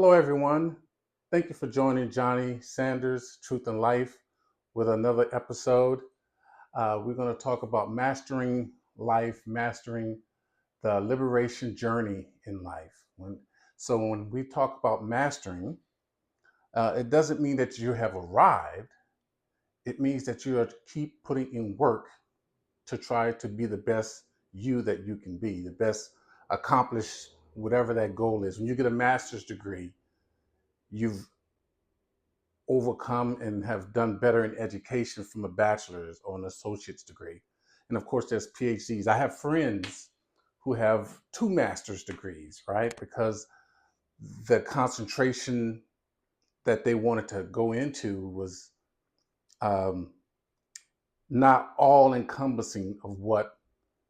Hello, everyone. Thank you for joining Johnny Sanders, Truth and Life, with another episode. We're going to talk about mastering life, mastering the liberation journey in life. When we talk about mastering, it doesn't mean that you have arrived. It means that you are to keep putting in work to try to be the best you that you can be, the best accomplish whatever that goal is. When you get a master's degree, you've overcome and have done better in education from a bachelor's or an associate's degree. And of course, there's PhDs. I have friends who have two master's degrees, right? Because the concentration that they wanted to go into was um, not all encompassing of what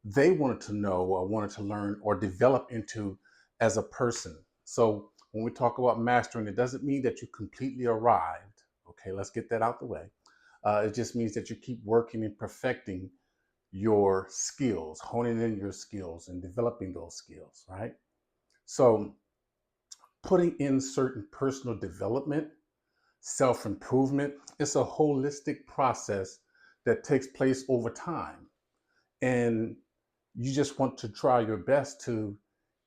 they wanted to know or wanted to learn or develop into as a person. So when we talk about mastering, it doesn't mean that you completely arrived. Okay, let's get that out the way. It just means that you keep working and perfecting your skills, honing in your skills and developing those skills, right? So putting in certain personal development, self-improvement, it's a holistic process that takes place over time. And you just want to try your best to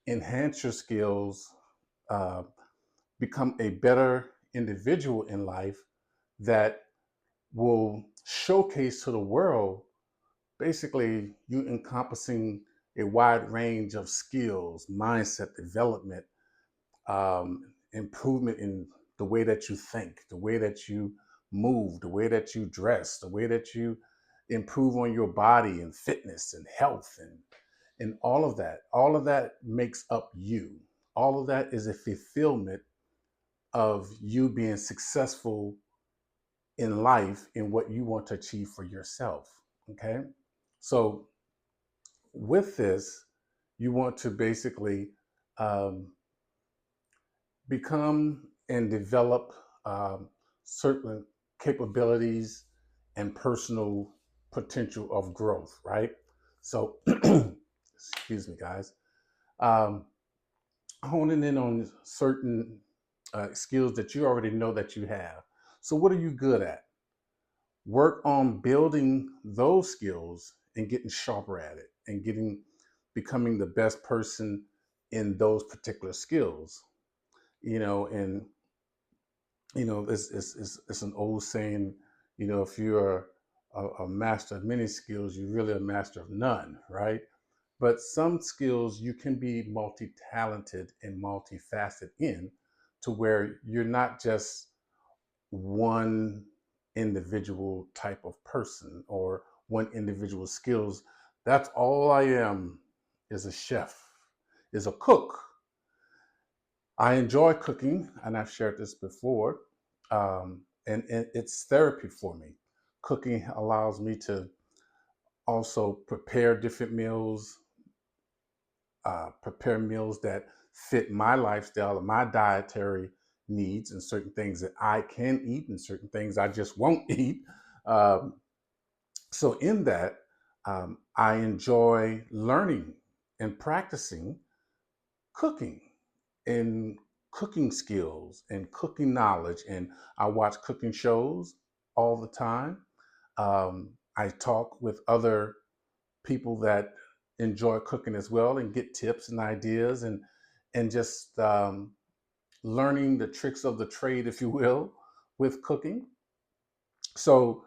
enhance your skills, uh, become a better individual in life that will showcase to the world basically you encompassing a wide range of skills, mindset development, improvement in the way that you think, the way that you move, the way that you dress, the way that you improve on your body and fitness and health and all of that. All of that makes up you. All of that is a fulfillment of you being successful in life in what you want to achieve for yourself. Okay. So with this, you want to basically um, become and develop certain capabilities and personal potential of growth, right? So, excuse me, guys. Um, Honing in on certain skills that you already know that you have. So, what are you good at? Work on building those skills and getting sharper at it and becoming the best person in those particular skills. And it's an old saying, if you're a master of many skills, you're really a master of none, right? But some skills you can be multi-talented and multifaceted in, to where you're not just one individual type of person or one individual skills. That's all I am, is a chef, is a cook. I enjoy cooking, and I've shared this before, and it's therapy for me. Cooking allows me to also prepare meals that fit my lifestyle and my dietary needs, and certain things that I can eat and certain things I just won't eat. Um, so, in that, I enjoy learning and practicing cooking and cooking skills and cooking knowledge. And I watch cooking shows all the time. I talk with other people that enjoy cooking as well and get tips and ideas and just learning the tricks of the trade, if you will, with cooking. So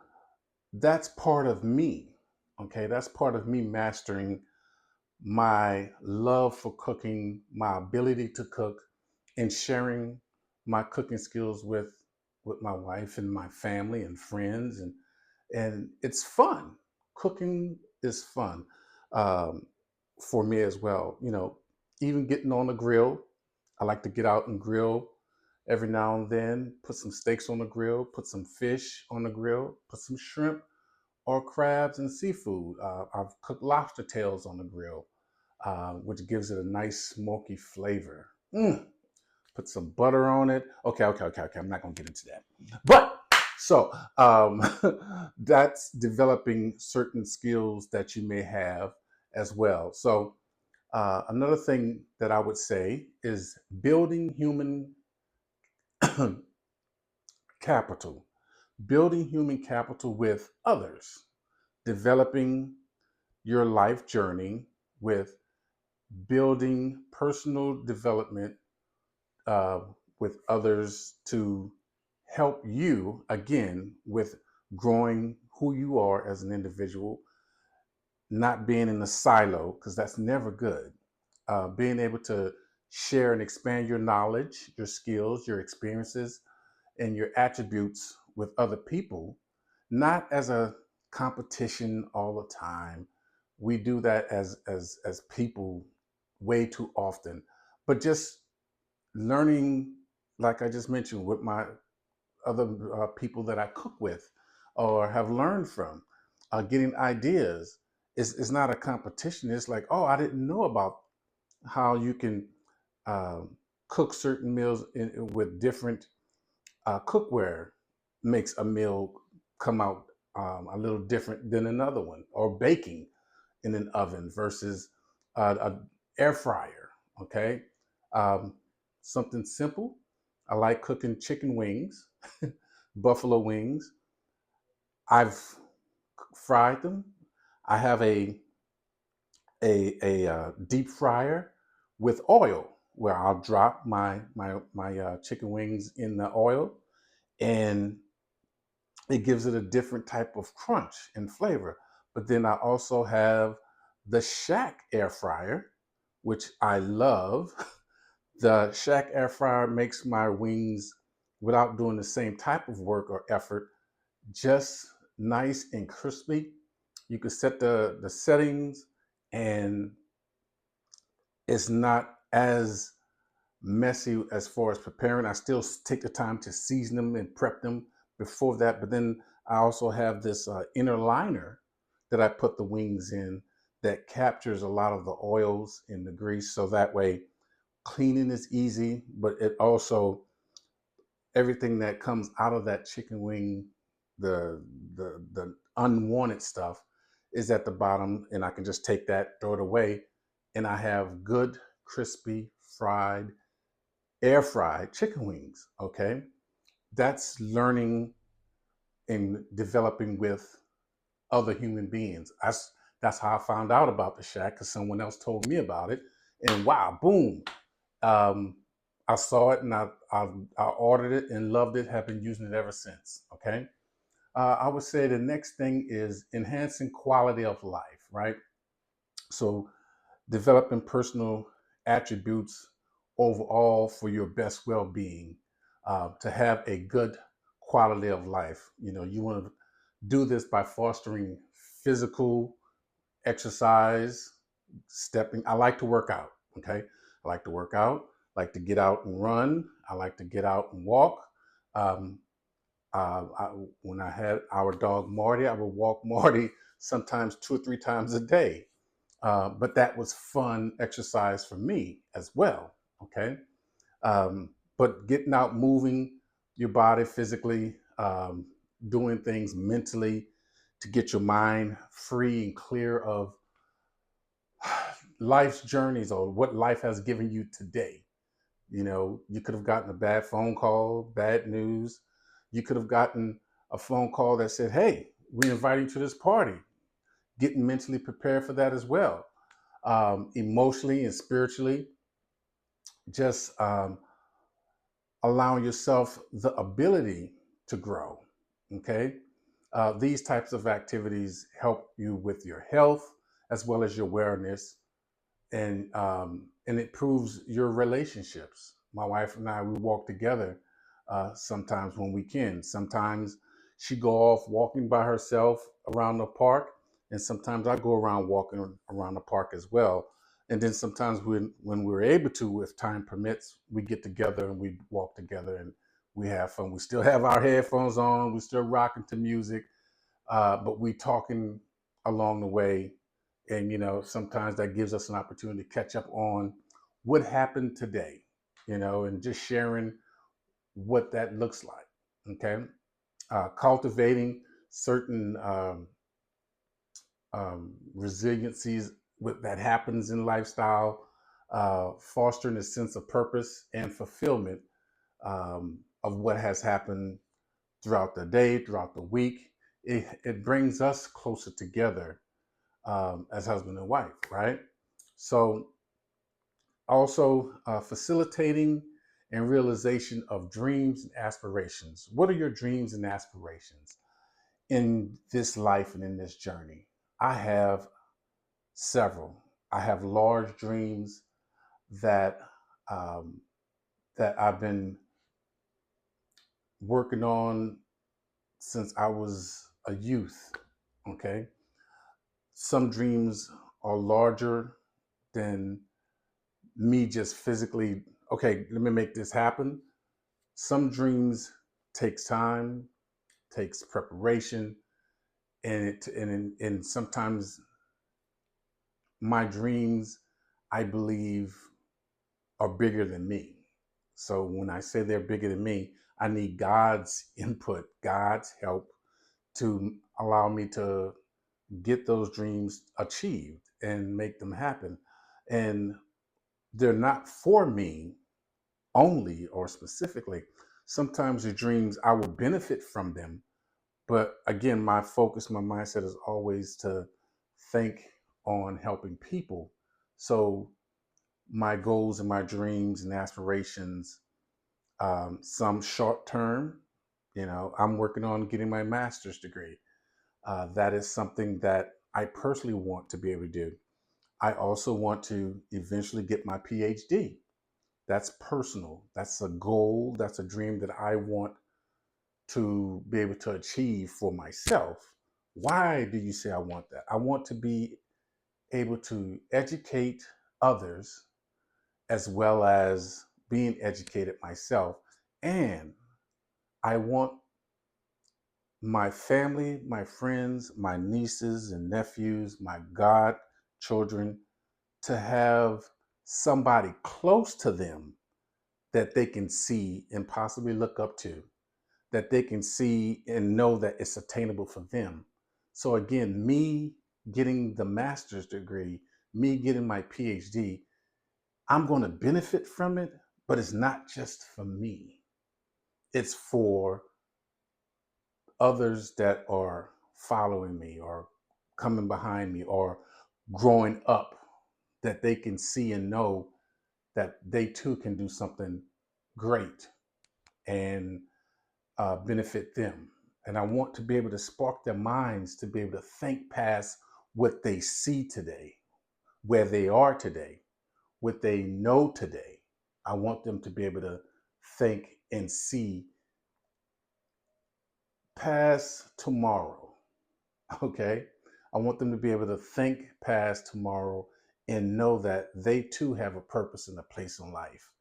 that's part of me. Okay, that's part of me mastering my love for cooking, my ability to cook, and sharing my cooking skills with my wife and my family and friends, and it's fun. Cooking is fun, um, for me as well. Even getting on the grill. I like to get out and grill every now and then. Put some steaks on the grill. Put some fish on the grill. Put some shrimp or crabs and seafood. I've cooked lobster tails on the grill, which gives it a nice smoky flavor. Put some butter on it. Okay. I'm not going to get into that. But so that's developing certain skills that you may have as well. So another thing that I would say is building human capital, building human capital with others, developing your life journey with building personal development uh, with others to help you again with growing who you are as an individual, not being in a silo, because that's never good. Being able to share and expand your knowledge, your skills, your experiences, and your attributes with other people, not as a competition all the time. We do that as people way too often, but just learning, like I just mentioned, with my other people that I cook with or have learned from, getting ideas. It's not a competition. It's like, oh, I didn't know about how you can um, cook certain meals with different cookware makes a meal come out a little different than another one, or baking in an oven versus an air fryer. Okay, um, something simple. I like cooking chicken wings, buffalo wings. I've fried them. I have a deep fryer with oil where I'll drop my chicken wings in the oil, and it gives it a different type of crunch and flavor. But then I also have the Shack air fryer, which I love. The Shack air fryer makes my wings, without doing the same type of work or effort, just nice and crispy. You can set the settings, and it's not as messy as far as preparing. I still take the time to season them and prep them before that. But then I also have this inner liner that I put the wings in that captures a lot of the oils and the grease. So that way cleaning is easy, but it also, everything that comes out of that chicken wing, the the unwanted stuff is at the bottom, and I can just take that, throw it away, and I have good, crispy, fried, air fried chicken wings. Okay, that's learning and developing with other human beings. That's how I found out about the Shack, because someone else told me about it, and wow, boom, um, I saw it and I ordered it and loved it. Have been using it ever since. Okay, I would say the next thing is enhancing quality of life. Right, so developing personal attributes overall for your best well-being, to have a good quality of life. You know, you want to do this by fostering physical exercise, stepping. I like to work out. Okay, I like to work out. I like to get out and run. I like to get out and walk. Um, when I had our dog Marty, I would walk Marty sometimes 2 or 3 times a day. But that was fun exercise for me as well. Okay, but getting out, moving your body physically, doing things mentally to get your mind free and clear of life's journeys or what life has given you today. You know, you could have gotten a bad phone call, bad news. You could have gotten a phone call that said, hey, we invite you to this party. Getting mentally prepared for that as well. Emotionally and spiritually, just allowing yourself the ability to grow. Okay. These types of activities help you with your health as well as your awareness, and it proves your relationships. My wife and I, we walk together sometimes when we can. Sometimes she go off walking by herself around the park, and sometimes I go around walking around the park as well. And then sometimes when we're able to, if time permits, we get together and we walk together and we have fun. We still have our headphones on. We still rocking to music, but we talking along the way, and sometimes that gives us an opportunity to catch up on what happened today, and just sharing what that looks like. Okay, cultivating certain resiliencies that happens in lifestyle, fostering a sense of purpose and fulfillment, of what has happened throughout the day, throughout the week. It brings us closer together as husband and wife, right? So also facilitating and realization of dreams and aspirations. What are your dreams and aspirations in this life and in this journey? I have several. I have large dreams that um, that I've been working on since I was a youth. Okay, some dreams are larger than me just physically. Okay, let me make this happen. Some dreams takes time, takes preparation, and sometimes my dreams, I believe, are bigger than me. So when I say they're bigger than me, I need God's input, God's help to allow me to get those dreams achieved and make them happen. And they're not for me only or specifically. Sometimes the dreams I will benefit from them. But again, my focus, my mindset is always to think on helping people. So my goals and my dreams and aspirations, some short term, I'm working on getting my master's degree. That is something that I personally want to be able to do. I also want to eventually get my PhD. That's personal. That's a goal. That's a dream that I want to be able to achieve for myself. Why do you say I want that? I want to be able to educate others as well as being educated myself. And I want my family, my friends, my nieces and nephews, my godchildren to have somebody close to them that they can see and possibly look up to, that they can see and know that it's attainable for them. So again, me getting the master's degree, me getting my PhD, I'm going to benefit from it, but it's not just for me. It's for others that are following me or coming behind me or growing up, that they can see and know that they too can do something great and benefit them. And I want to be able to spark their minds to be able to think past what they see today, where they are today, what they know today. I want them to be able to think and see past tomorrow. Okay. I want them to be able to think past tomorrow and know that they too have a purpose and a place in life,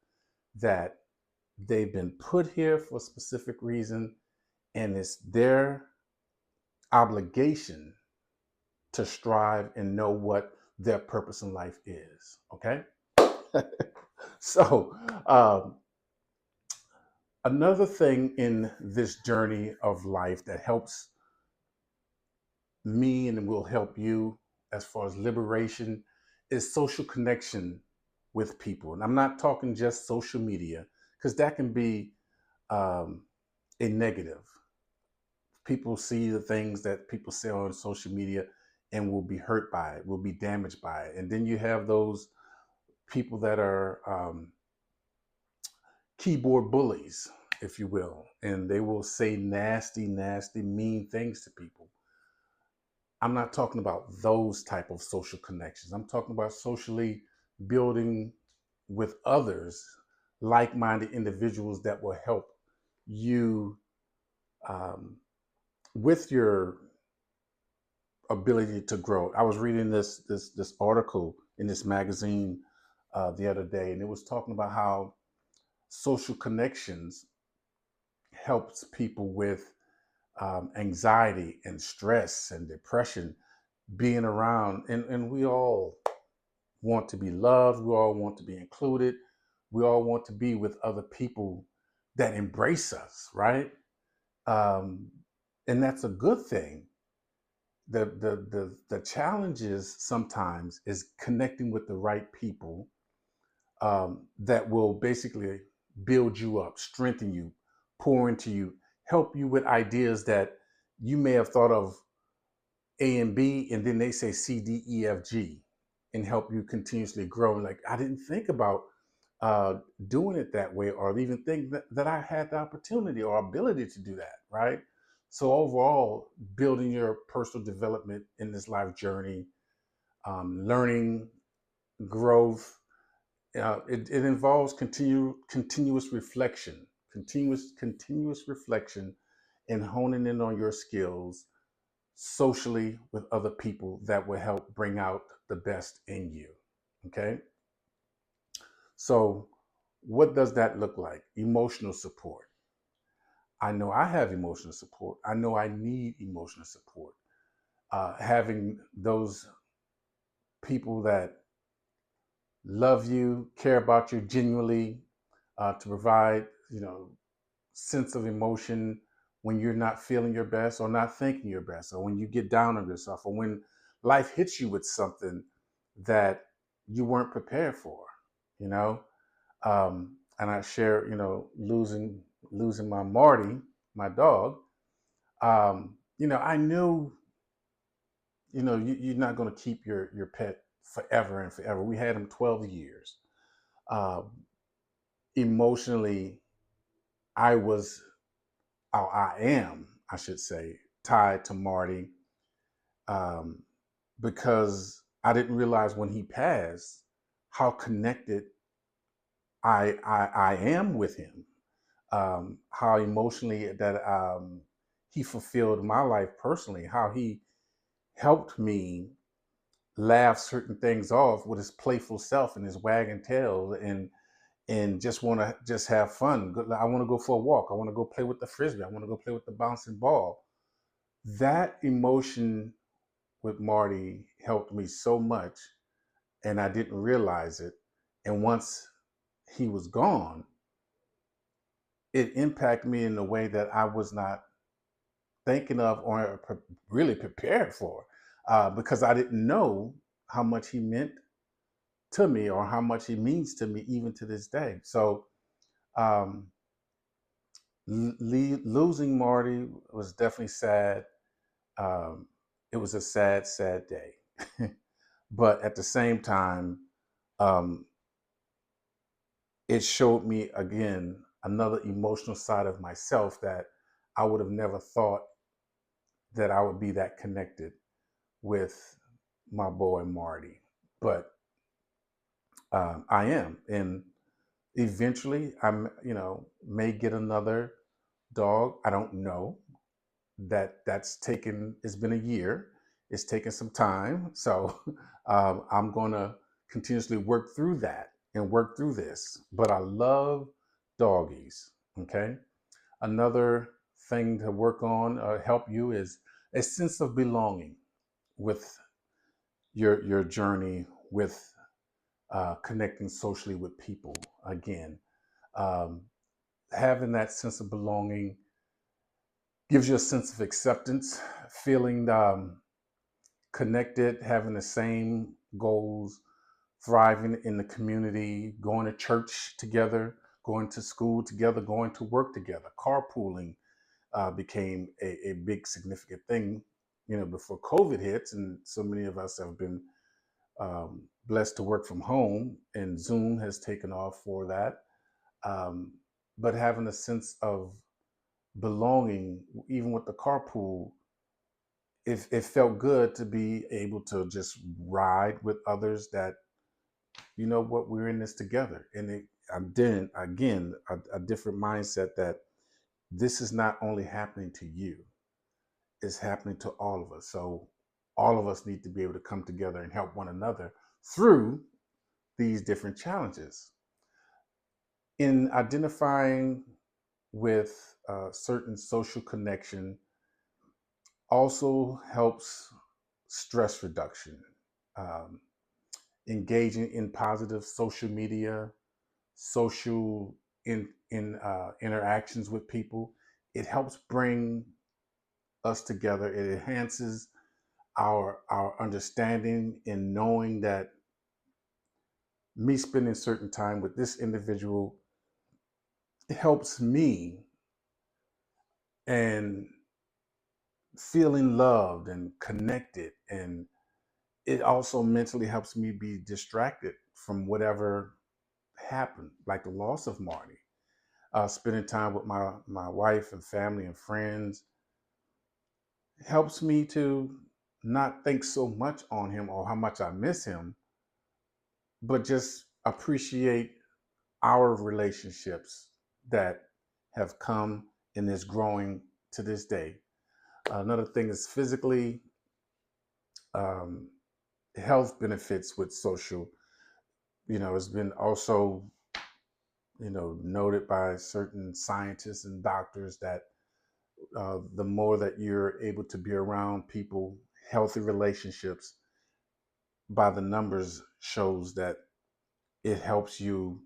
that they've been put here for a specific reason, and it's their obligation to strive and know what their purpose in life is. Okay. So, another thing in this journey of life that helps me and will help you as far as liberation is social connection with people. And I'm not talking just social media, because that can be um, a negative. People see the things that people say on social media and will be hurt by it, will be damaged by it. And then you have those people that are keyboard bullies, if you will, and they will say nasty, nasty, mean things to people. I'm not talking about those type of social connections. I'm talking about socially building with others, like-minded individuals that will help you um, with your ability to grow. I was reading this article in this magazine the other day, and it was talking about how social connections helps people with anxiety and stress and depression, being around, and we all want to be loved, we all want to be included, we all want to be with other people that embrace us, right? um, and that's a good thing. The challenges sometimes is connecting with the right people that will basically build you up, strengthen you, pour into you, help you with ideas that you may have thought of A and B, and then they say C, D, E, F, G, and help you continuously grow. Like, I didn't think about uh, doing it that way, or even think that I had the opportunity or ability to do that, right? So, overall, building your personal development in this life journey, learning, growth, it involves continuous reflection, continuous reflection, and honing in on your skills socially with other people that will help bring out the best in you. Okay. So, what does that look like? Emotional support. I know I have emotional support. I know I need emotional support. Having those people that love you, care about you genuinely, to provide, sense of emotion when you're not feeling your best or not thinking your best, or when you get down on yourself, or when life hits you with something that you weren't prepared for, you know. And I share, losing my Marty, my dog. I knew, you're not going to keep your pet forever and forever. We had him 12 years. Um, Emotionally, I was I am, I should say, tied to Marty, um, because I didn't realize when he passed how connected I am with him, how emotionally that he fulfilled my life personally, how he helped me laugh certain things off with his playful self and his wagging tail, and just want to just have fun. I want to go for a walk. I want to go play with the frisbee. I want to go play with the bouncing ball. That emotion with Marty helped me so much, and I didn't realize it. And once he was gone, it impacted me in a way that I was not thinking of or really prepared for, because I didn't know how much he meant to me or how much he means to me even to this day. So, um, losing Marty was definitely sad. It was a sad, sad day. But at the same time, um, it showed me again another emotional side of myself that I would have never thought that I would be that connected with my boy Marty. But I am, and eventually may get another dog. I don't know. That's taken. It's been a year. It's taken some time. So I'm gonna continuously work through that and work through this. But I love doggies. Okay. Another thing to work on, help you, is a sense of belonging with your journey with connecting socially with people. Again, um, having that sense of belonging gives you a sense of acceptance, feeling connected, having the same goals, thriving in the community, going to church together, going to school together, going to work together. Carpooling became a big significant thing, before COVID hits, and so many of us have been blessed to work from home, and Zoom has taken off for that. Um, but having a sense of belonging, even with the carpool, it felt good to be able to just ride with others that, what, we're in this together. And I'm then again a different mindset that this is not only happening to you, it's happening to all of us. So all of us need to be able to come together and help one another through these different challenges. In identifying with certain social connection also helps stress reduction. Um, Engaging in positive social media, social interactions with people, it helps bring us together. It enhances our understanding in knowing that me spending certain time with this individual helps me and feeling loved and connected. And it also mentally helps me be distracted from whatever happened, like the loss of Marty. Spending time with my wife and family and friends helps me to not think so much on him or how much I miss him, but just appreciate our relationships that have come and is growing to this day. Another thing is physically, um, health benefits with social. It's been also, noted by certain scientists and doctors that the more that you're able to be around people, healthy relationships, by the numbers shows that it helps you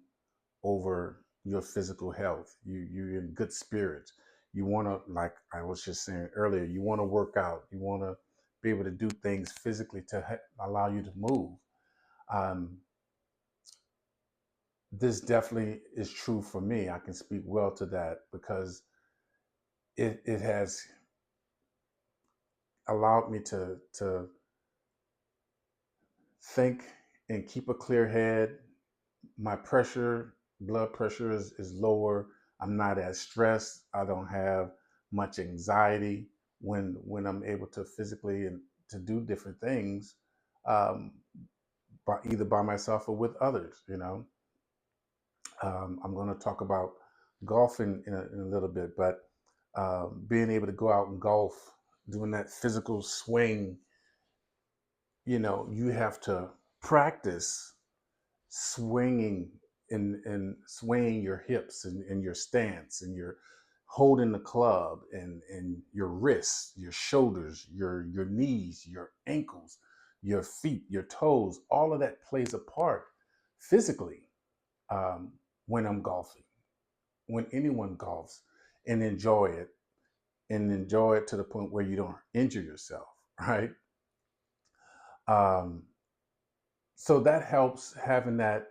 over your physical health. You're in good spirits. You want to, like I was just saying earlier, you want to work out. You want to be able to do things physically to allow you to move. Um, this definitely is true for me. I can speak well to that because it has allowed me to think and keep a clear head. My blood pressure is lower. I'm not as stressed. I don't have much anxiety when I'm able to physically and to do different things, um, either by myself or with others. I'm going to talk about golfing in a little bit, but being able to go out and golf, doing that physical swing, you have to practice swinging and swaying your hips and your stance, and you're holding the club and your wrists, your shoulders, your knees, your ankles, your feet, your toes. All of that plays a part physically, um, when I'm golfing, when anyone golfs, and enjoy it to the point where you don't injure yourself, right? um, so that helps, having that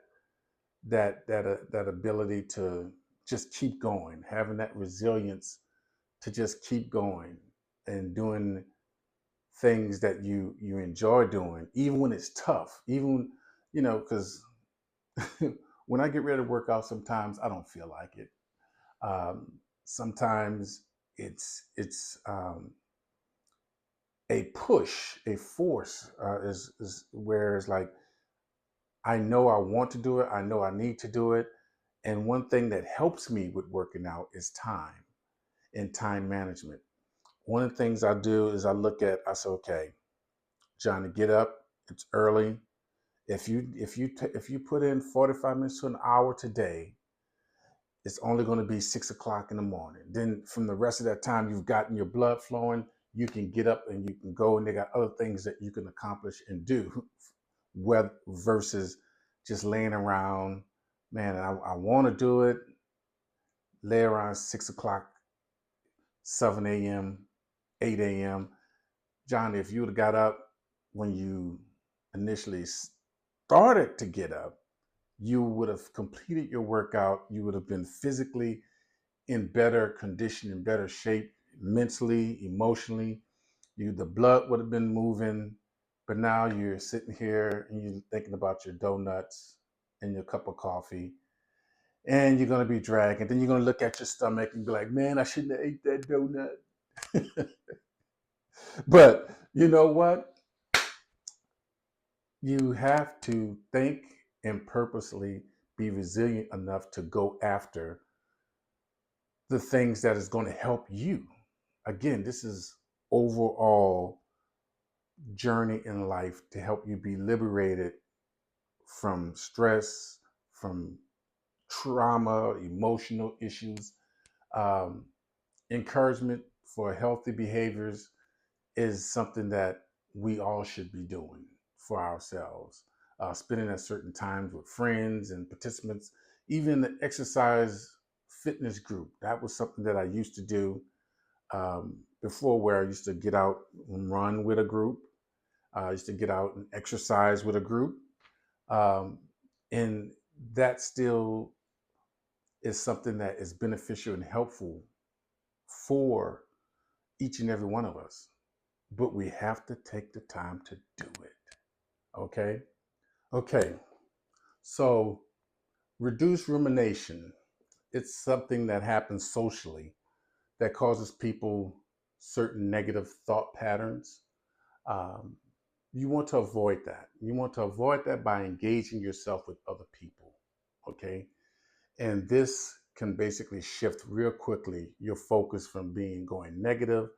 ability to just keep going, having that resilience to just keep going and doing things that you enjoy doing, even when it's tough. Even because when I get ready to work out, sometimes I don't feel like it. Sometimes it's a push, a force, is where it's like I know I want to do it. I know I need to do it. And one thing that helps me with working out is time and time management. One of the things I do is I say, okay, Johnny, get up. It's early. If you put in 45 minutes to an hour today, it's only going to be 6 o'clock in the morning. Then from the rest of that time, you've gotten your blood flowing. You can get up and you can go, and they got other things that you can accomplish and do, versus just laying around. Man, I want to do it. Lay around 6 o'clock, 7 a.m., 8 a.m. Johnny, if you would have got up when you initially started to get up, you would have completed your workout. You would have been physically in better condition, in better shape, mentally, emotionally. The blood would have been moving, but now you're sitting here and you're thinking about your donuts and your cup of coffee, and you're gonna be dragging. Then you're gonna look at your stomach and be like, "Man, I shouldn't have ate that donut." But you know what? You have to think and purposely be resilient enough to go after the things that is going to help you. Again, this is overall journey in life to help you be liberated from stress, from trauma, emotional issues. Um, Encouragement for healthy behaviors is something that we all should be doing for ourselves. Spending at certain times with friends and participants, even the exercise fitness group. That was something that I used to do before, where I used to get out and run with a group. I used to get out and exercise with a group. Um, and that still is something that is beneficial and helpful for each and every one of us, but we have to take the time to do it. Okay. Okay. So reduce rumination. It's something that happens socially that causes people certain negative thought patterns. Um, you want to avoid that. You want to avoid that by engaging yourself with other people. Okay. And this can basically shift real quickly your focus from being going negative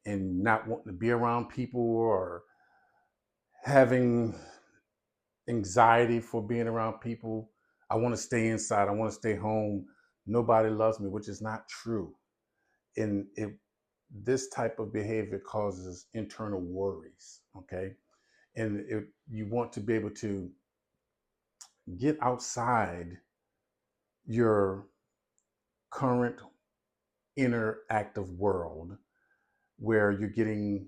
and not wanting to be around people or having anxiety for being around people. I want to stay inside. I want to stay home. Nobody loves me, which is not true. And this type of behavior causes internal worries. Okay. And you want to be able to get outside your current interactive world where you're getting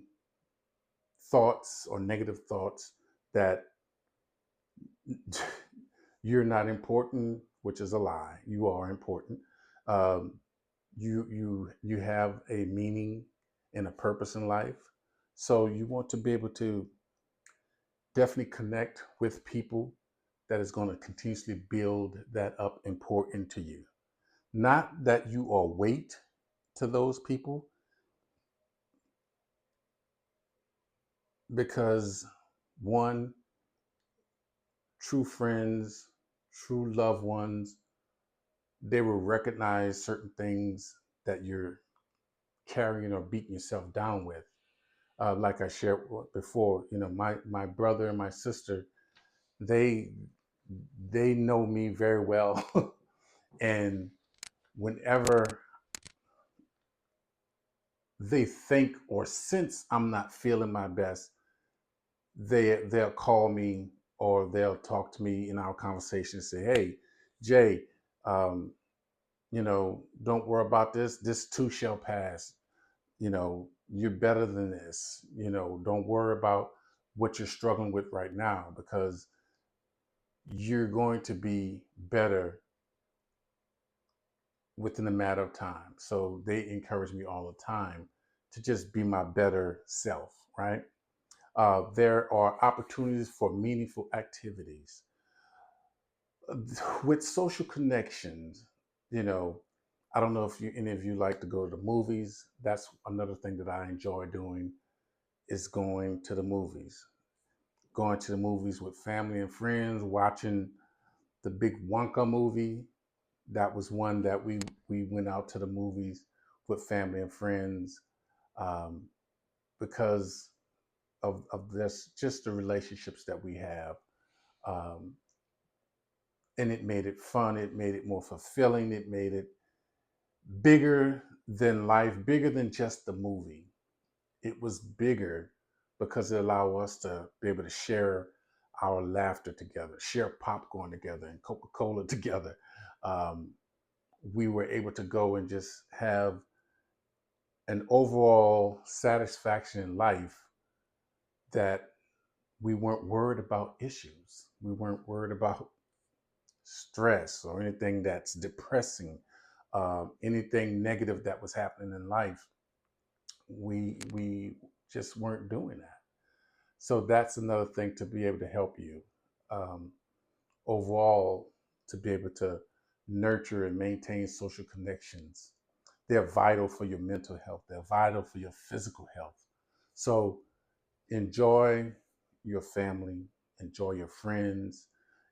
thoughts or negative thoughts that you're not important, which is a lie. You are important. Um, you have a meaning and a purpose in life. So you want to be able to definitely connect with people that is going to continuously build that up and pour into you. Not that you are weight to those people, because one, true friends, true loved ones, they will recognize certain things that you're carrying or beating yourself down with. Like I shared before, my brother and my sister, they they know me very well, and whenever they think or sense I'm not feeling my best, they'll call me or they'll talk to me in our conversation and say, "Hey, Jay, um, don't worry about this. This too shall pass. You're better than this. Don't worry about what you're struggling with right now, because you're going to be better within a matter of time." So they encourage me all the time to just be my better self, right? There are opportunities for meaningful activities with social connections. You know, I don't know if any of you like to go to the movies. That's another thing that I enjoy doing, is going to the movies. Going to the movies with family and friends, watching the big Wonka movie. That was one that we went out to the movies with family and friends, um, because of this, just the relationships that we have. Um, and it made it fun. It made it more fulfilling. It made it bigger than life, bigger than just the movie. It was bigger because it allowed us to be able to share our laughter together, share popcorn together and Coca Cola together. Um, we were able to go and just have an overall satisfaction in life, that we weren't worried about issues. We weren't worried about stress or anything that's depressing, anything negative that was happening in life. We just weren't doing that. So that's another thing to be able to help you, um, overall, to be able to nurture and maintain social connections. They're vital for your mental health. They're vital for your physical health. So enjoy your family, enjoy your friends,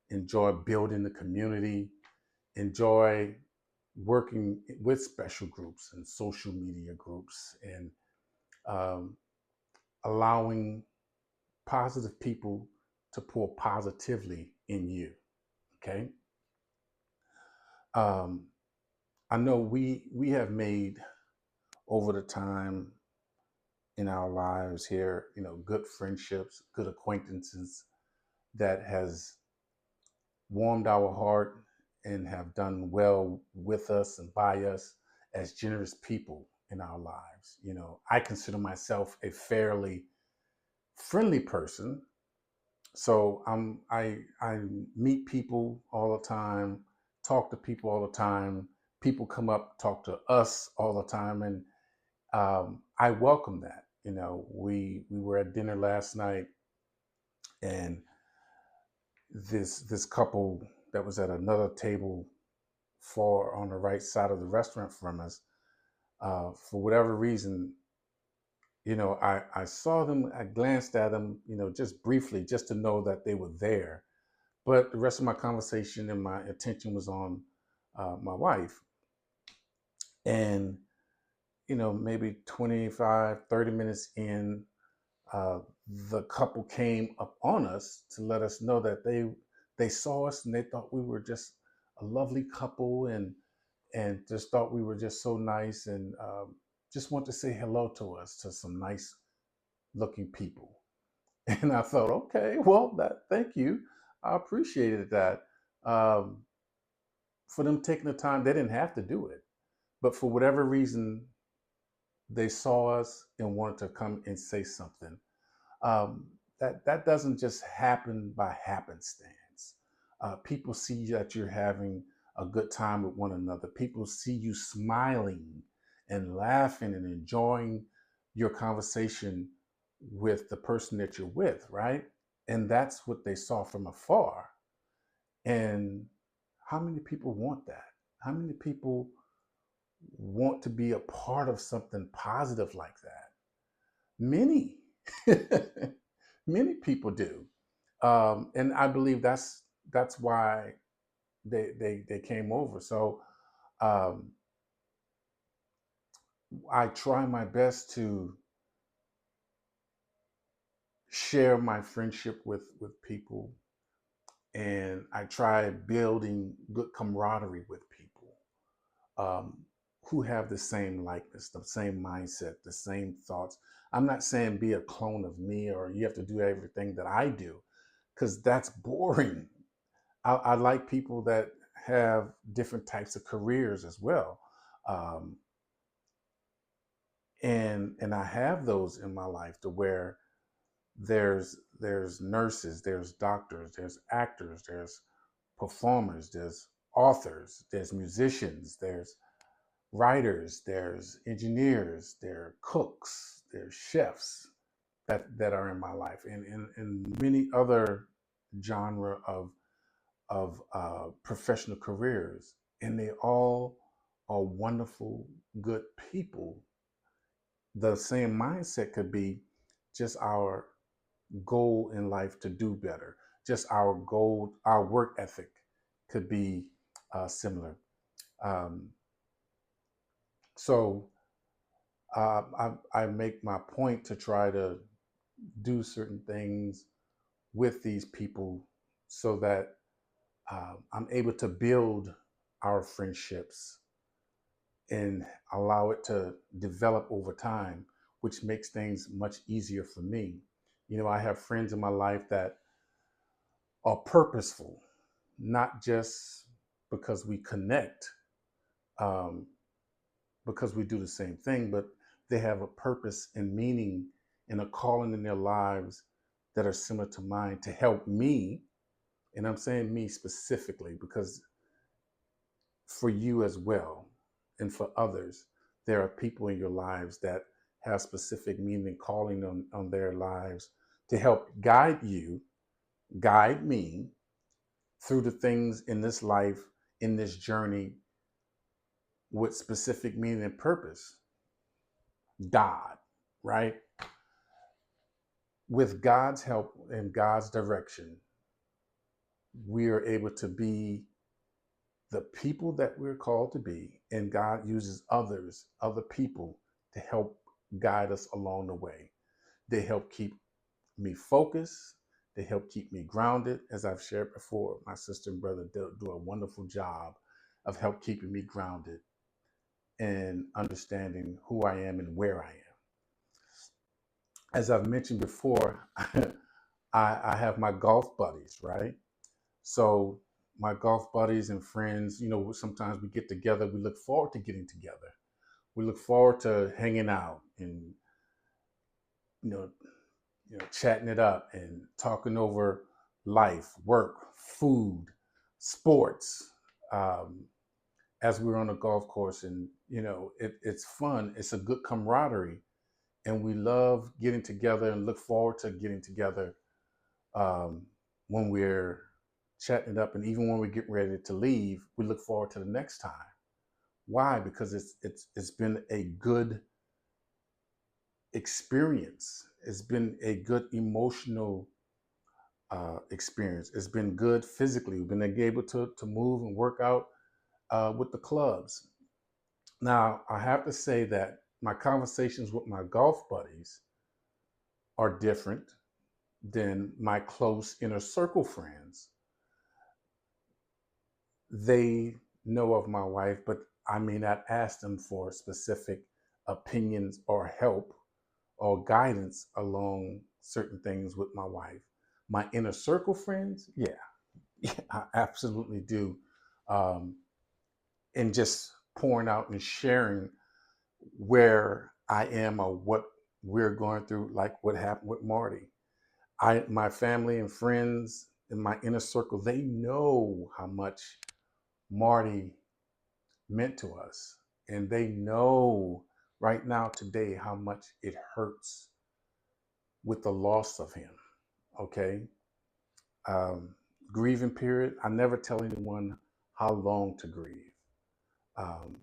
enjoy building the community, enjoy working with special groups and social media groups, and um, allowing positive people to pour positively in you. Okay. Um, I know we have made over the time in our lives here, good friendships, good acquaintances that has warmed our heart and have done well with us and by us as generous people in our lives. I consider myself a fairly friendly person. So I meet people all the time, talk to people all the time. People come up, talk to us all the time, I welcome that. We were at dinner last night, and this couple that was at another table far on the right side of the restaurant from us, for whatever reason, I saw them, I glanced at them, just briefly, just to know that they were there. But the rest of my conversation and my attention was on my wife. And, maybe 25, 30 minutes in, uh, the couple came up on us to let us know that they saw us and they thought we were just a lovely couple, and just thought we were just so nice, and just want to say hello to us, to some nice looking people. And I thought, okay, well, thank you. I appreciated that. Um, for them taking the time, they didn't have to do it, but for whatever reason, they saw us and wanted to come and say something. Um, that doesn't just happen by happenstance. People see that you're having a good time with one another. People see you smiling and laughing and enjoying your conversation with the person that you're with, right? And that's what they saw from afar. And how many people want that? How many people want to be a part of something positive like that? Many. Many people do. And I believe that's why they came over. So um, I try my best to share my friendship with people, and I try building good camaraderie with people, um, who have the same likeness, the same mindset, the same thoughts. I'm not saying be a clone of me or you have to do everything that I do, because that's boring. I like people that have different types of careers as well. Um, and I have those in my life, to where there's nurses, there's doctors, there's actors, there's performers, there's authors, there's musicians, there's writers, there's engineers, there are cooks, there's chefs that are in my life, and many other genre of professional careers, and they all are wonderful, good people. The same mindset could be just our goal in life to do better. Just our goal, our work ethic could be similar. Um, so I make my point to try to do certain things with these people, so that I'm able to build our friendships and allow it to develop over time, which makes things much easier for me. I have friends in my life that are purposeful, not just because we connect, um, because we do the same thing, but they have a purpose and meaning and a calling in their lives that are similar to mine, to help me. And I'm saying me specifically because for you as well, and for others, there are people in your lives that have specific meaning and calling on their lives, to help guide you, guide me through the things in this life, in this journey, with specific meaning and purpose. God, right? With God's help and God's direction, we are able to be the people that we're called to be, and God uses others, other people, to help guide us along the way. They help keep me focused. They help keep me grounded. As I've shared before, my sister and brother do a wonderful job of help keeping me grounded and understanding who I am and where I am. As I've mentioned before, I have my golf buddies, right? So my golf buddies and friends, sometimes we get together. We look forward to getting together. We look forward to hanging out and you know, chatting it up and talking over life, work, food, sports. Um, as we're on the golf course, and It's fun. It's a good camaraderie, and we love getting together and look forward to getting together um, when we're chatting it up, and even when we get ready to leave, we look forward to the next time. Why? Because it's been a good experience. It's been a good emotional experience. It's been good physically. We've been able to move and work out with the clubs. Now, I have to say that my conversations with my golf buddies are different than my close inner circle friends. They know of my wife, but I may not ask them for specific opinions or help or guidance along certain things with my wife. My inner circle friends, yeah, yeah, I absolutely do. Um, and just pouring out and sharing where I am or what we're going through, like what happened with Marty. My family and friends in my inner circle, they know how much Marty meant to us. And they know right now, today, how much it hurts with the loss of him. Okay. Um, Grieving period. I never tell anyone how long to grieve. Um,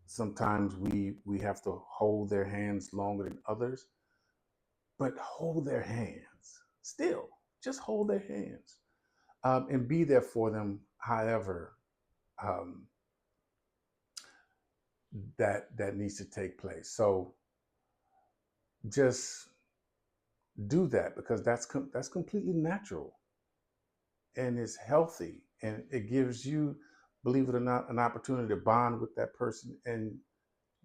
Sometimes we have to hold their hands longer than others, but hold their hands still. Just hold their hands and be there for them. However, um, that needs to take place. So just do that because that's completely natural and it's healthy and it gives you, believe it or not, an opportunity to bond with that person, and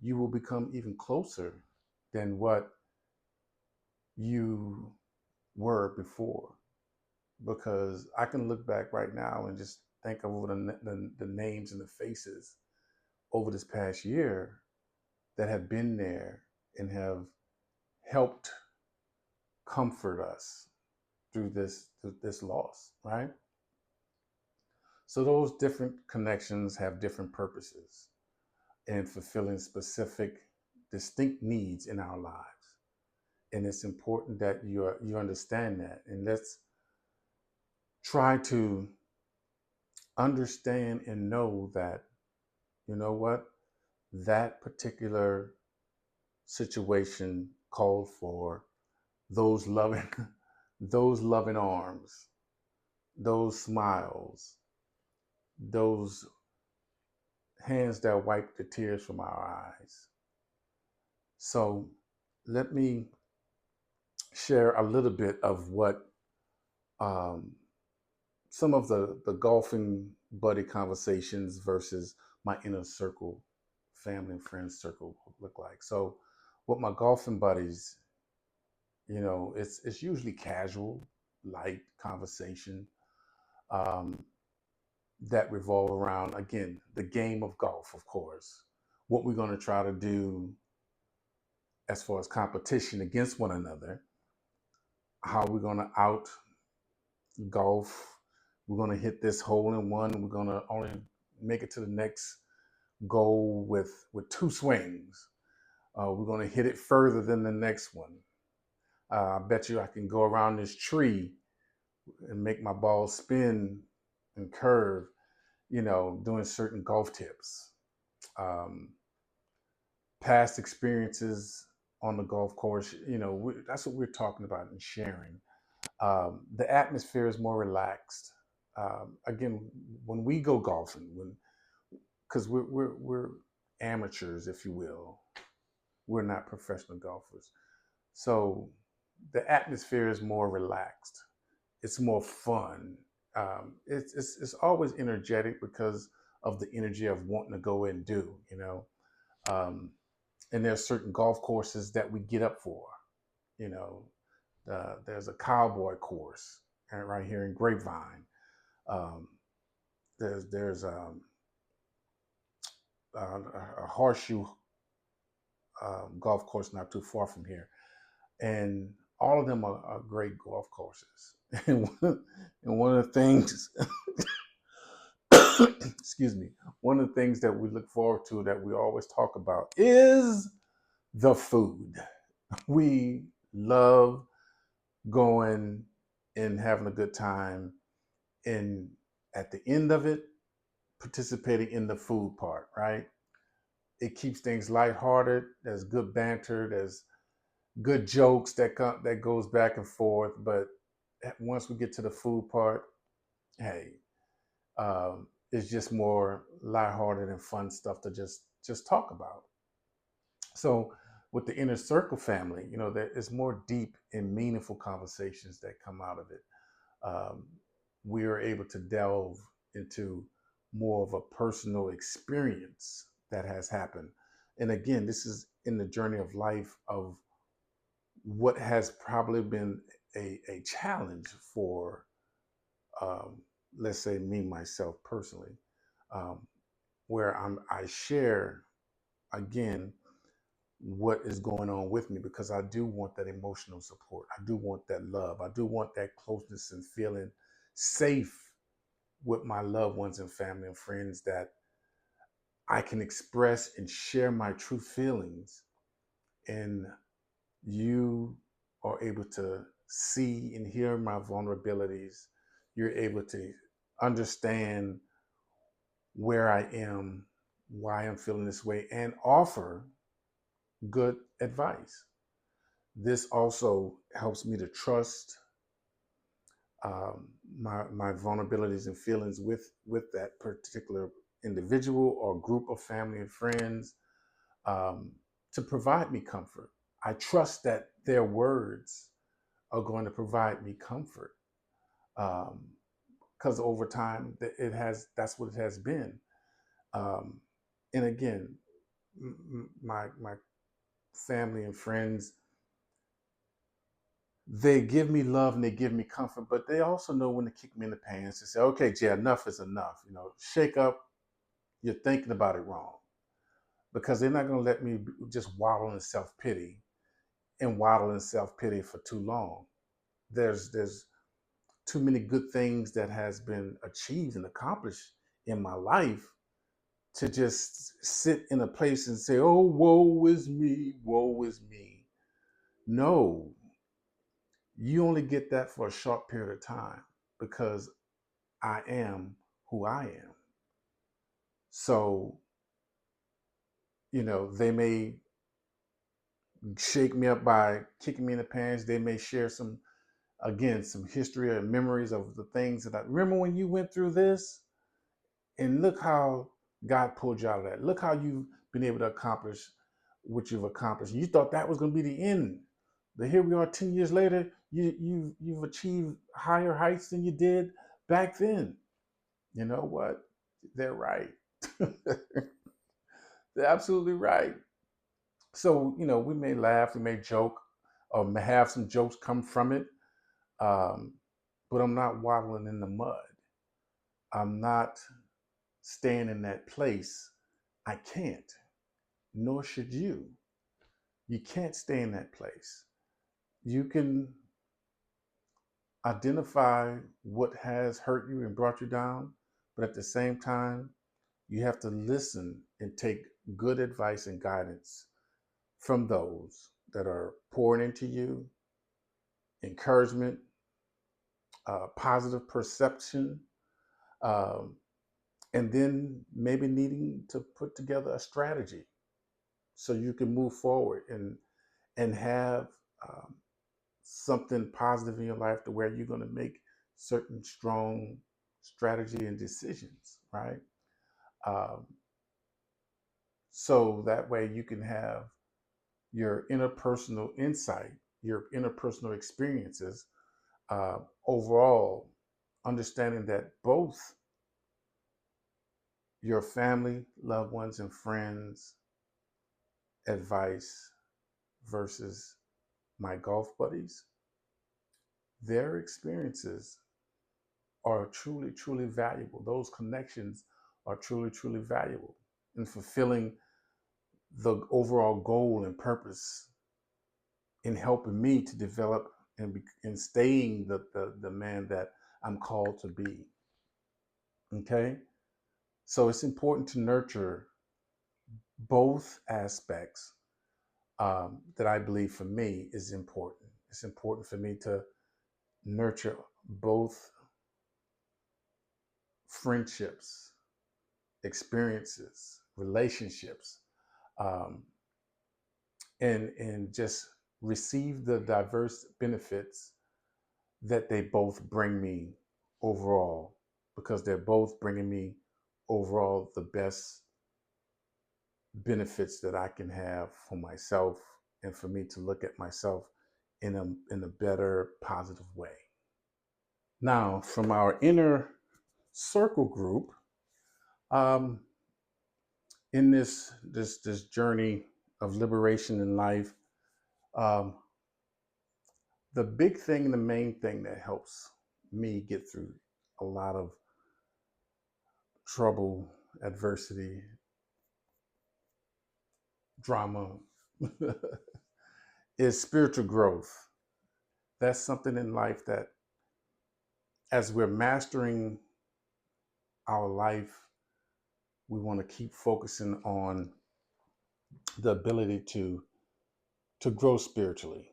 you will become even closer than what you were before. Because I can look back right now and just think of the names and the faces over this past year that have been there and have helped comfort us through this loss, right? So those different connections have different purposes and fulfilling specific, distinct needs in our lives. And it's important that you understand that. And let's try to understand and know that, you know what, that particular situation called for those loving those loving arms, those smiles, those hands that wipe the tears from our eyes. So let me share a little bit of what um, some of the golfing buddy conversations versus my inner circle, family and friends circle look like. So with my golfing buddies, it's usually casual, light conversation um, that revolve around, again, the game of golf, of course. What we're going to try to do as far as competition against one another, how we're going to out golf. We're going to hit this hole in one. We're going to only make it to the next goal with two swings. We're going to hit it further than the next one. I bet you I can go around this tree and make my ball spin and curve, doing certain golf tips. Um, Past experiences on the golf course, that's what we're talking about and sharing. The atmosphere is more relaxed. Again, when we go golfing, because we're amateurs, if you will, we're not professional golfers. So the atmosphere is more relaxed. It's more fun. It's always energetic because of the energy of wanting to go and do. Um, and there's certain golf courses that we get up for. You know, there's a cowboy course right here in Grapevine. Um, there's a horseshoe golf course not too far from here, and all of them are great golf courses. And one of the things excuse me, one of the things that we look forward to that we always talk about is the food. We love going and having a good time, and at the end of it, participating in the food part, right? It keeps things lighthearted. There's good banter. There's good jokes that goes back and forth. But once we get to the food part, hey, it's just more lighthearted and fun stuff to just talk about. So with the inner circle family, there is more deep and meaningful conversations that come out of it. um, we are able to delve into more of a personal experience that has happened. And again, this is in the journey of life of what has probably been a challenge for, um, let's say, me, myself personally, um, where I share again what is going on with me because I do want that emotional support. I do want that love. I do want that closeness and feeling safe with my loved ones and family and friends, that I can express and share my true feelings, and you are able to see and hear my vulnerabilities. You're able to understand where I am, why I'm feeling this way, and offer good advice. This also helps me to trust my vulnerabilities and feelings with that particular individual or group of family and friends, um, to provide me comfort. I trust that their words are going to provide me comfort, because over time that's what it has been. Um, and again, my family and friends, they give me love and they give me comfort, but they also know when to kick me in the pants and say, "Okay, Jay, enough is enough. Shake up. You're thinking about it wrong." Because they're not going to let me just waddle in self pity and waddle in self pity for too long. There's too many good things that has been achieved and accomplished in my life to just sit in a place and say, "Oh, woe is me, woe is me." No, you only get that for a short period of time because I am who I am. So, they may shake me up by kicking me in the pants. They may share some history or memories of the things that I remember when you went through this, and look how God pulled you out of that. Look how you've been able to accomplish what you've accomplished. You thought that was going to be the end, but here we are 10 years later. You've achieved higher heights than you did back then. You know what? They're right. They're absolutely right. So, we may laugh, we may joke, or may have some jokes come from it. Um, but I'm not waddling in the mud. I'm not staying in that place. I can't, nor should you. You can't stay in that place. You can identify what has hurt you and brought you down, but at the same time, you have to listen and take good advice and guidance from those that are pouring into you, encouragement, positive perception, um, and then maybe needing to put together a strategy so you can move forward and have um, something positive in your life to where you're going to make certain strong strategy and decisions, right? Um, so that way you can have your interpersonal insight, your interpersonal experiences, overall, understanding that both your family, loved ones, and friends' advice versus my golf buddies, their experiences are truly, truly valuable. Those connections are truly, truly valuable in fulfilling the overall goal and purpose in helping me to develop and staying the man that I'm called to be. Okay. So it's important to nurture both aspects that I believe for me is important. It's important for me to nurture both friendships, experiences, relationships, um, and just receive the diverse benefits that they both bring me overall, because they're both bringing me overall the best benefits that I can have for myself and for me to look at myself in a better positive way. Now, from our inner circle group, um, in this journey of liberation in life, um, the big thing and the main thing that helps me get through a lot of trouble, adversity, drama is spiritual growth. That's something in life that, as we're mastering our life, we want to keep focusing on the ability to grow spiritually.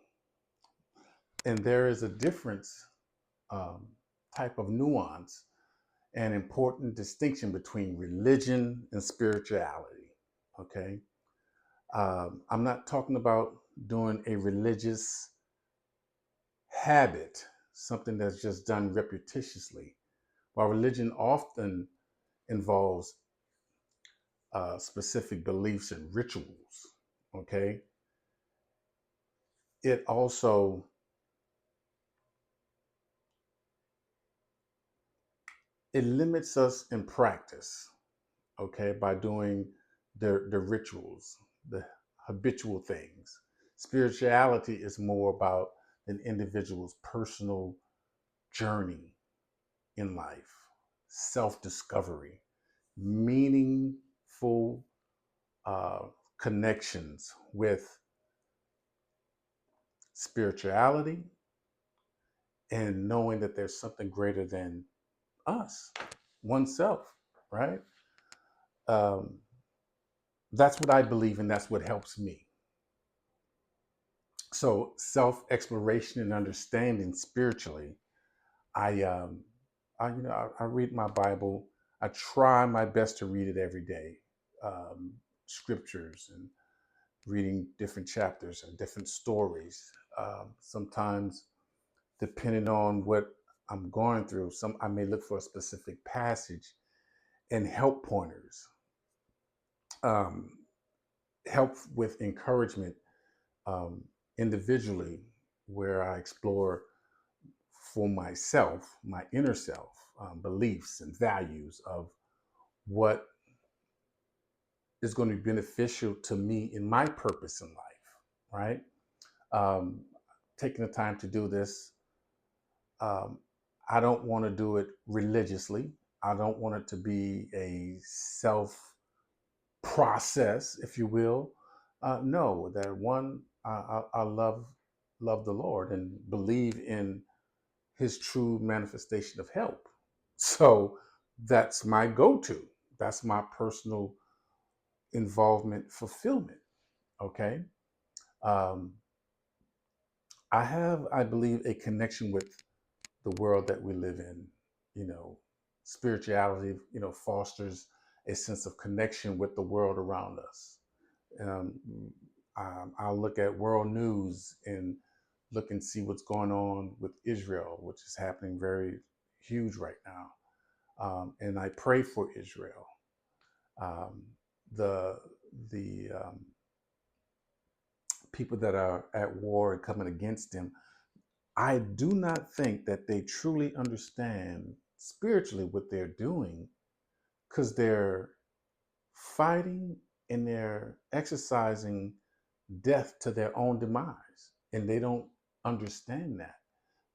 And there is a difference, um, type of nuance and important distinction between religion and spirituality. Okay, I'm not talking about doing a religious habit, something that's just done repetitiously. While religion often involves specific beliefs and rituals, okay, it also it limits us in practice, okay, by doing the rituals, the habitual things. Spirituality is more about an individual's personal journey in life, self discovery, meaningful uh, connections with spirituality, and knowing that there's something greater than us, oneself, right? Um, that's what I believe, and that's what helps me. So, self exploration and understanding spiritually. I, um, I read my Bible. I try my best to read it every day, um, scriptures and reading different chapters and different stories. Sometimes, depending on what I'm going through, some I may look for a specific passage and help pointers, um, help with encouragement, um, individually, where I explore for myself, my inner self, beliefs and values of what is going to be beneficial to me in my purpose in life, right? Um, Taking the time to do this, um, I don't want to do it religiously. I don't want it to be a self process, if you will. No, that one, I love the Lord and believe in His true manifestation of help. So that's my go-to. That's my personal involvement fulfillment. Okay. Um, I have, I believe, a connection with the world that we live in. You know, spirituality, fosters a sense of connection with the world around us. Um, I'll look at world news and look and see what's going on with Israel, which is happening very huge right now. And I pray for Israel. Um, the the people that are at war and coming against them, I do not think that they truly understand spiritually what they're doing, because they're fighting and they're exercising death to their own demise. And they don't understand that.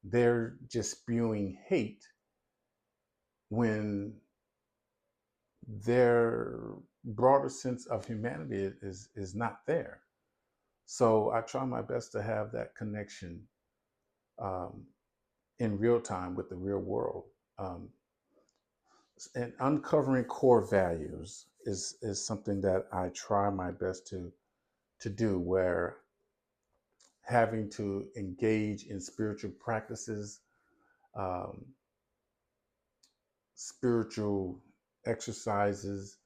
They're just spewing hate when their broader sense of humanity is not there. So I try my best to have that connection, um, in real time with the real world. Um, And uncovering core values is something that I try my best to do, where having to engage in spiritual practices, um, spiritual exercises,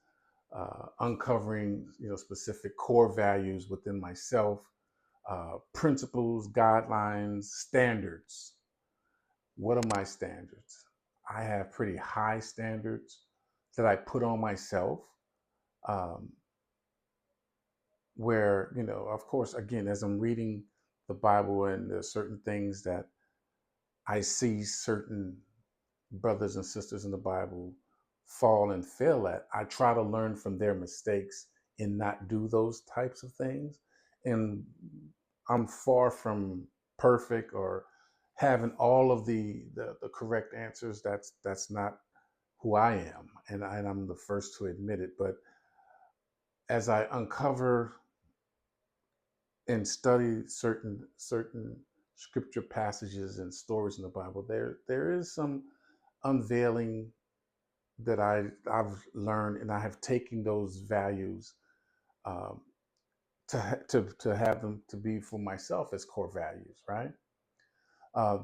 uncovering specific core values within myself, principles, guidelines, standards. What are my standards? I have pretty high standards that I put on myself. Um, where of course, again, as I'm reading the Bible, and there's certain things that I see certain brothers and sisters in the Bible fall and fail at, I try to learn from their mistakes and not do those types of things. And I'm far from perfect or having all of the correct answers. That's not who I am, and I'm the first to admit it. But as I uncover and study certain scripture passages and stories in the Bible, there is some unveiling that I've learned, and I have taken those values, um, to have them to be for myself as core values. Right?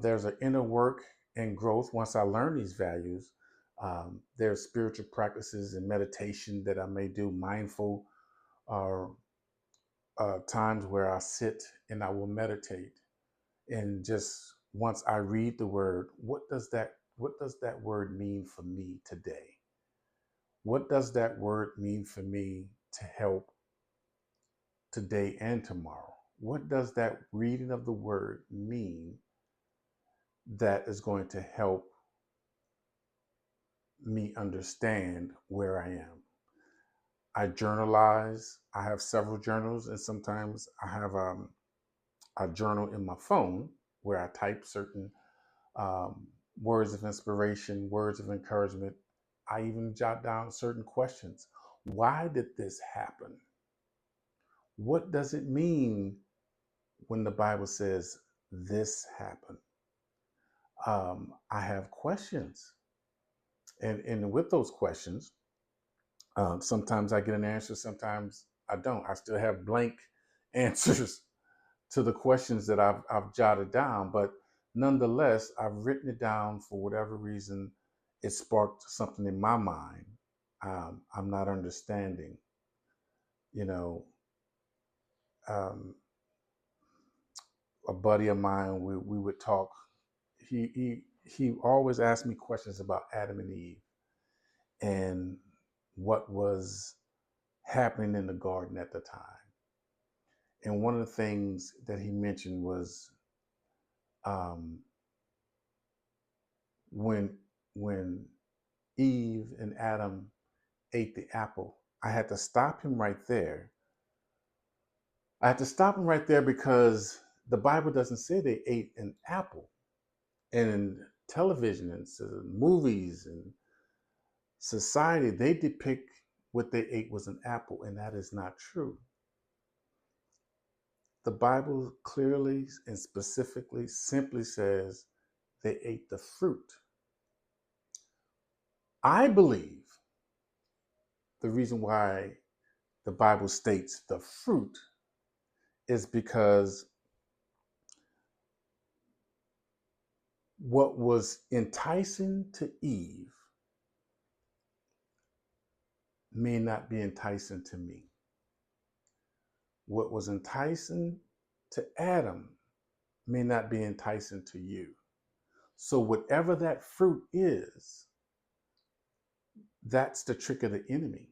There's an inner work and growth once I learn these values. There's spiritual practices and meditation that I may do, mindful, or times where I sit and I will meditate, and just once I read the word, what does that word mean for me today? What does that word mean for me to help today and tomorrow? What does that reading of the word mean that is going to help me understand where I am? I journalize. I have several journals, and sometimes I have a journal in my phone where I type certain um, words of inspiration, words of encouragement. I even jot down certain questions. Why did this happen? What does it mean when the Bible says this happened? I have questions, and with those questions, sometimes I get an answer, sometimes I don't. I still have blank answers to the questions that I've jotted down, but nonetheless, I've written it down for whatever reason. It sparked something in my mind. I'm not understanding, you know. Um, a buddy of mine, we would talk. He always asked me questions about Adam and Eve and what was happening in the garden at the time. And one of the things that he mentioned was, um, when when Eve and Adam ate the apple. I had to stop him right there. I had to stop him right there because the Bible doesn't say they ate an apple. And in television and movies and society, they depict what they ate was an apple, and that is not true. The Bible clearly and specifically simply says they ate the fruit. I believe the reason why the Bible states the fruit is because what was enticing to Eve may not be enticing to me. What was enticing to Adam may not be enticing to you. So, whatever that fruit is, that's the trick of the enemy.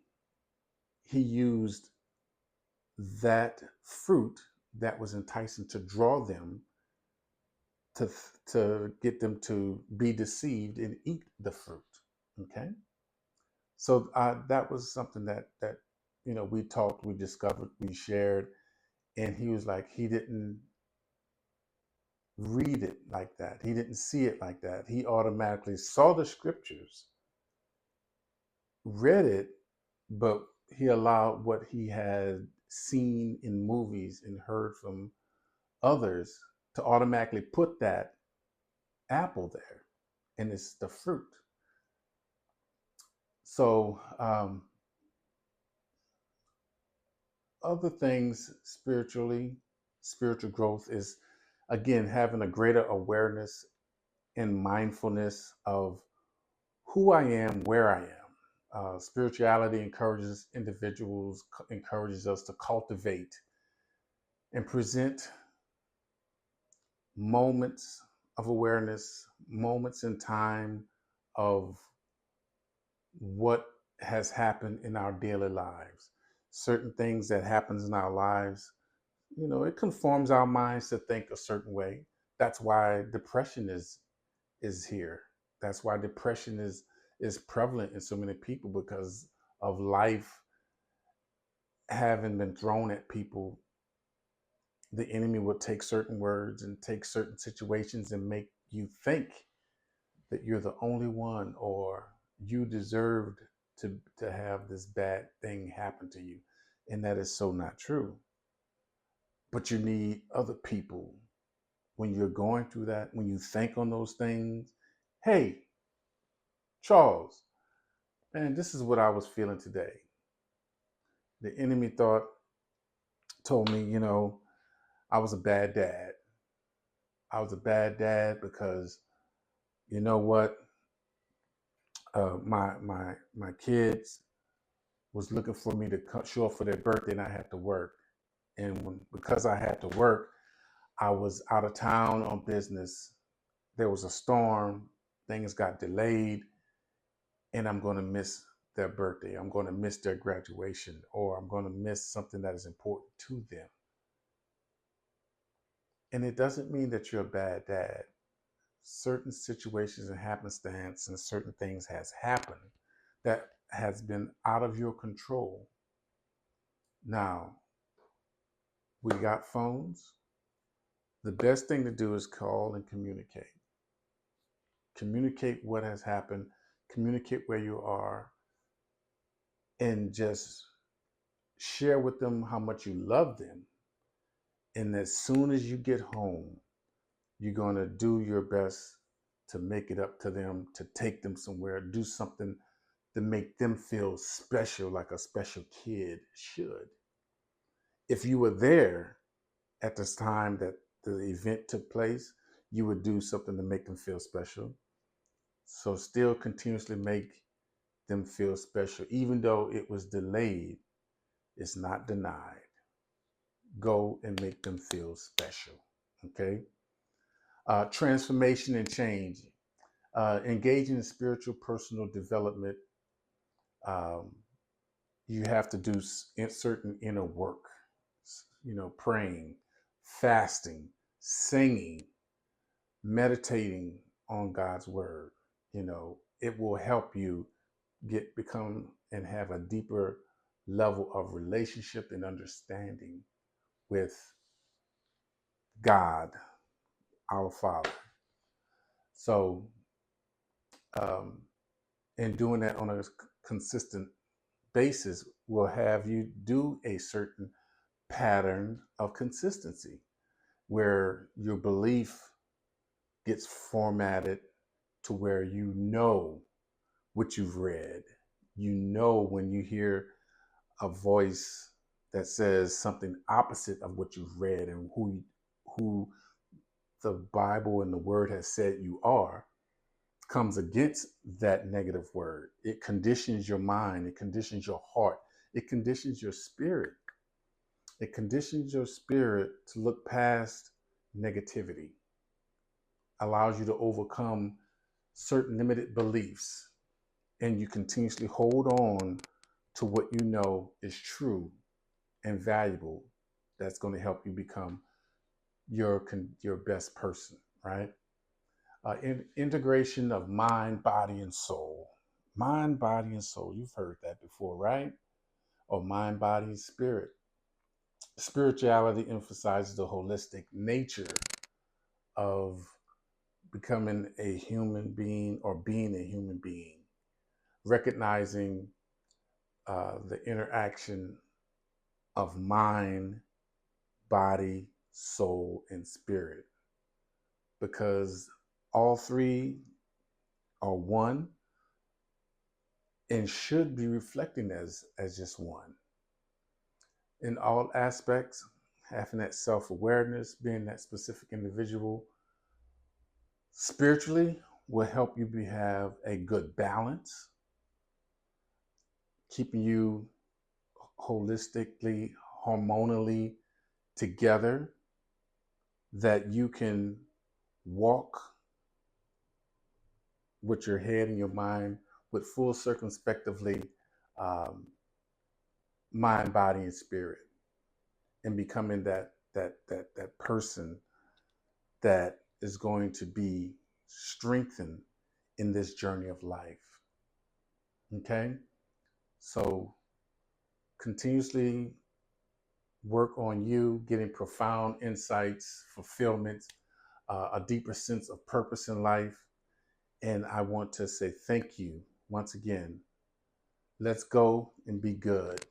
He used that fruit that was enticing to draw them, to, to get them to be deceived and eat the fruit. Okay? So that was something that we talked, we discovered, we shared, and he was like, he didn't read it like that. He didn't see it like that. He automatically saw the scriptures, read it, but he allowed what he had seen in movies and heard from others to automatically put that apple there, and it's the fruit. So, other things spiritually, spiritual growth is again having a greater awareness and mindfulness of who I am, where I am. Spirituality encourages individuals, encourages us to cultivate and present moments of awareness, moments in time of what has happened in our daily lives. Certain things that happens in our lives, it conforms our minds to think a certain way. That's why depression is here. That's why depression is prevalent in so many people because of life having been thrown at people. The enemy will take certain words and take certain situations and make you think that you're the only one or you deserved to have this bad thing happen to you. And that is so not true. But you need other people when you're going through that, when you think on those things. Hey, Charles, man, this is what I was feeling today. The enemy told me, I was a bad dad. I was a bad dad because you know what? My kids was looking for me to show up for their birthday, and I had to work. And because I had to work, I was out of town on business. There was a storm. Things got delayed, and I'm going to miss their birthday. I'm going to miss their graduation, or I'm going to miss something that is important to them. And it doesn't mean that you're a bad dad. Certain situations and happenstance and certain things has happened that has been out of your control. Now, we got phones. The best thing to do is call and communicate. Communicate what has happened, communicate where you are, and just share with them how much you love them. And as soon as you get home, you're going to do your best to make it up to them, to take them somewhere, do something to make them feel special, like a special kid should. If you were there at this time that the event took place, you would do something to make them feel special. So still continuously make them feel special, even though it was delayed. It's not denied. Go and make them feel special. Okay. Transformation and change. Engaging in spiritual personal development. Um, you have to do certain inner work. Praying, fasting, singing, meditating on God's word. It will help you become and have a deeper level of relationship and understanding with God, our Father. So, um, and doing that on a consistent basis will have you do a certain pattern of consistency where your belief gets formatted to where you know what you've read. You know when you hear a voice that says something opposite of what you've read and who the Bible and the Word has said you are comes against that negative word. It conditions your mind. It conditions your heart. It conditions your spirit. It conditions your spirit to look past negativity, allows you to overcome certain limited beliefs, and you continuously hold on to what you know is true and valuable that's going to help you become your best person, right? Integration of mind, body, and soul. Mind, body, and soul. You've heard that before, right? Or mind, body, and spirit. Spirituality emphasizes the holistic nature of becoming a human being or being a human being, recognizing the interaction of mind, body, soul, and spirit, because all three are one and should be reflecting as just one in all aspects, having that self-awareness, being that specific individual spiritually will help you have a good balance, keeping you holistically, hormonally together, that you can walk with your head and your mind with full circumspectively, um, mind, body, and spirit, and becoming that person that is going to be strengthened in this journey of life. Okay? So continuously work on you, getting profound insights, fulfillment, a deeper sense of purpose in life. And I want to say thank you once again. Let's go and be good.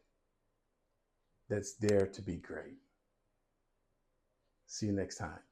Let's dare to be great. See you next time.